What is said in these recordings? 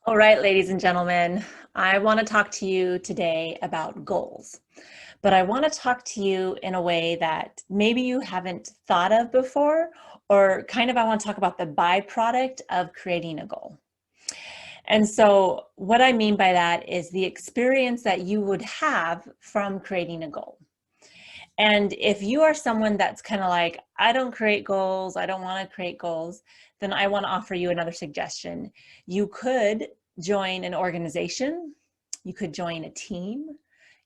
All right, ladies and gentlemen, I want to talk to you today about goals, but I want to talk to you in a way that maybe you haven't thought of before, or kind of I want to talk about the byproduct of creating a goal. And so, what I mean by that is the experience that you would have from creating a goal. And if you are someone that's kind of like, I don't create goals, I don't want to create goals, then I want to offer you another suggestion. You could join an organization, you could join a team,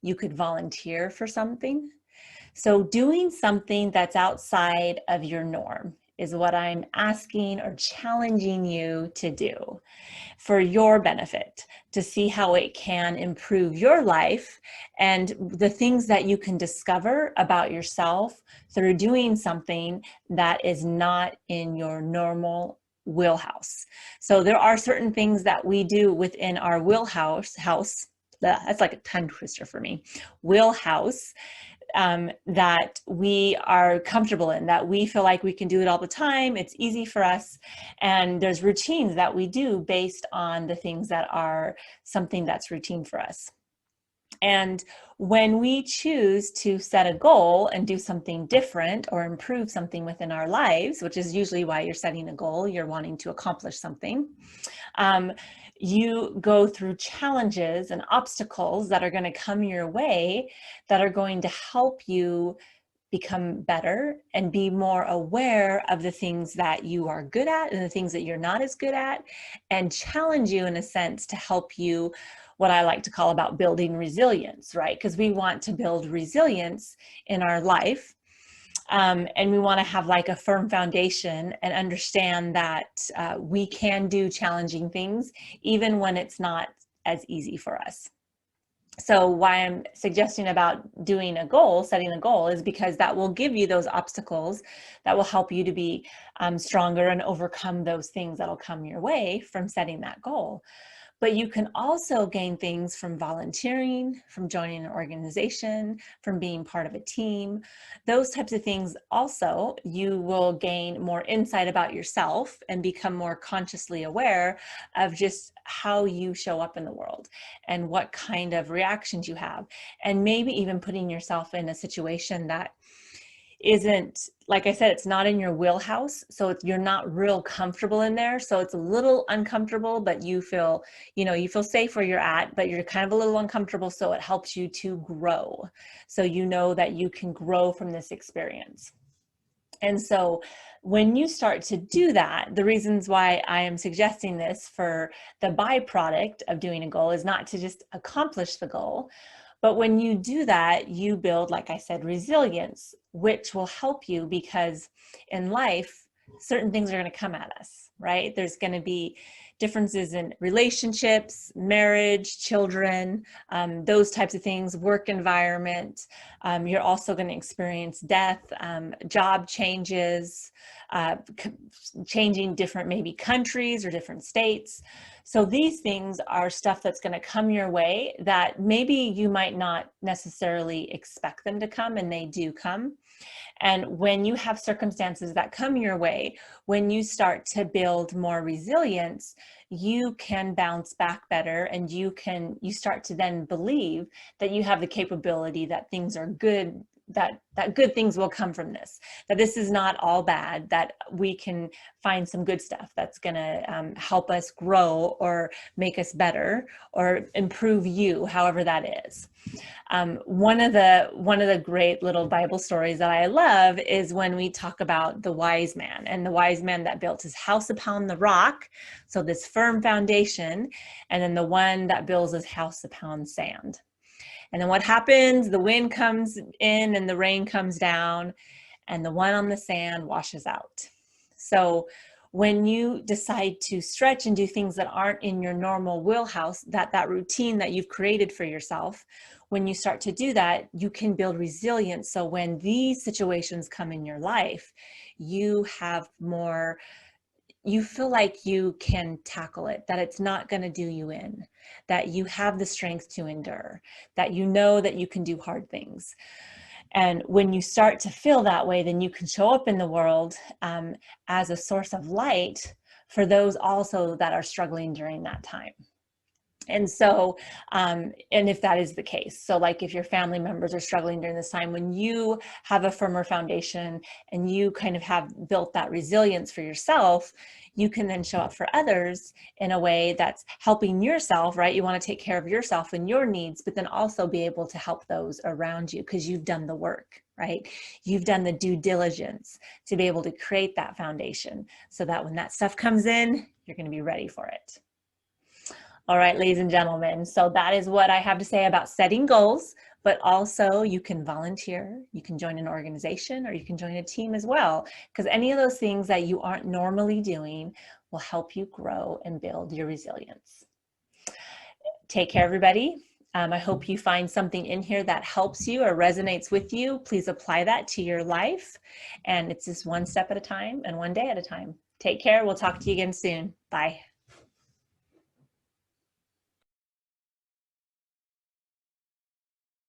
you could volunteer for something. So doing something that's outside of your norm is what I'm asking or challenging you to do for your benefit, to see how it can improve your life and the things that you can discover about yourself through doing something that is not in your normal wheelhouse. So there are certain things that we do within our wheelhouse. That's like a tongue twister for me. Wheelhouse, that we are comfortable in, that we feel like we can do it all the time. It's easy for us. And there's routines that we do based on the things that are something that's routine for us. And when we choose to set a goal and do something different or improve something within our lives, which is usually why you're setting a goal, you're wanting to accomplish something, um, you go through challenges and obstacles that are going to come your way that are going to help you become better and be more aware of the things that you are good at and the things that you're not as good at, and challenge you in a sense to help you, what I like to call about building resilience, right? Because we want to build resilience in our life. And we want to have like a firm foundation and understand that we can do challenging things even when it's not as easy for us. So why I'm suggesting about doing a goal, setting a goal, is because that will give you those obstacles that will help you to be stronger and overcome those things that'll come your way from setting that goal. But you can also gain things from volunteering, from joining an organization, from being part of a team. Those types of things also, you will gain more insight about yourself and become more consciously aware of just how you show up in the world and what kind of reactions you have. And maybe even putting yourself in a situation that isn't, like I said, it's not in your wheelhouse, so you're not real comfortable in there, so it's a little uncomfortable, but you feel, you feel safe where you're at, but you're kind of a little uncomfortable, so it helps you to grow, so you know that you can grow from this experience. And so when you start to do that, the reasons why I am suggesting this for the byproduct of doing a goal is not to just accomplish the goal, but when you do that, you build, like I said, resilience, which will help you because in life, certain things are going to come at us, right? There's going to be differences in relationships, marriage, children, those types of things, work environment. You're also going to experience death, job changes, changing different maybe countries or different states. So these things are stuff that's going to come your way that maybe you might not necessarily expect them to come, and they do come. And when you have circumstances that come your way, when you start to build more resilience, you can bounce back better, and you start to then believe that you have the capability that things are good, that good things will come from this, that this is not all bad, that we can find some good stuff that's going to help us grow or make us better or improve you, however that is. One of the great little Bible stories that I love is when we talk about the wise man, and the wise man that built his house upon the rock, so this firm foundation, and then the one that builds his house upon sand. And then what happens? The wind comes in and the rain comes down, and the one on the sand washes out. So when you decide to stretch and do things that aren't in your normal wheelhouse, that routine that you've created for yourself, when you start to do that, you can build resilience. So when these situations come in your life, you have more, you feel like you can tackle it, that it's not going to do you in, that you have the strength to endure, that you know that you can do hard things. And when you start to feel that way, then you can show up in the world as a source of light for those also that are struggling during that time. And so, and if that is the case, so like if your family members are struggling during this time, when you have a firmer foundation and you kind of have built that resilience for yourself, you can then show up for others in a way that's helping yourself, right? You want to take care of yourself and your needs, but then also be able to help those around you because you've done the work, right? You've done the due diligence to be able to create that foundation so that when that stuff comes in, you're going to be ready for it. All right, ladies and gentlemen, so that is what I have to say about setting goals, but also you can volunteer, you can join an organization, or you can join a team as well, because any of those things that you aren't normally doing will help you grow and build your resilience. Take care, everybody. I hope you find something in here that helps you or resonates with you. Please apply that to your life. And it's just one step at a time and one day at a time. Take care. We'll talk to you again soon. Bye.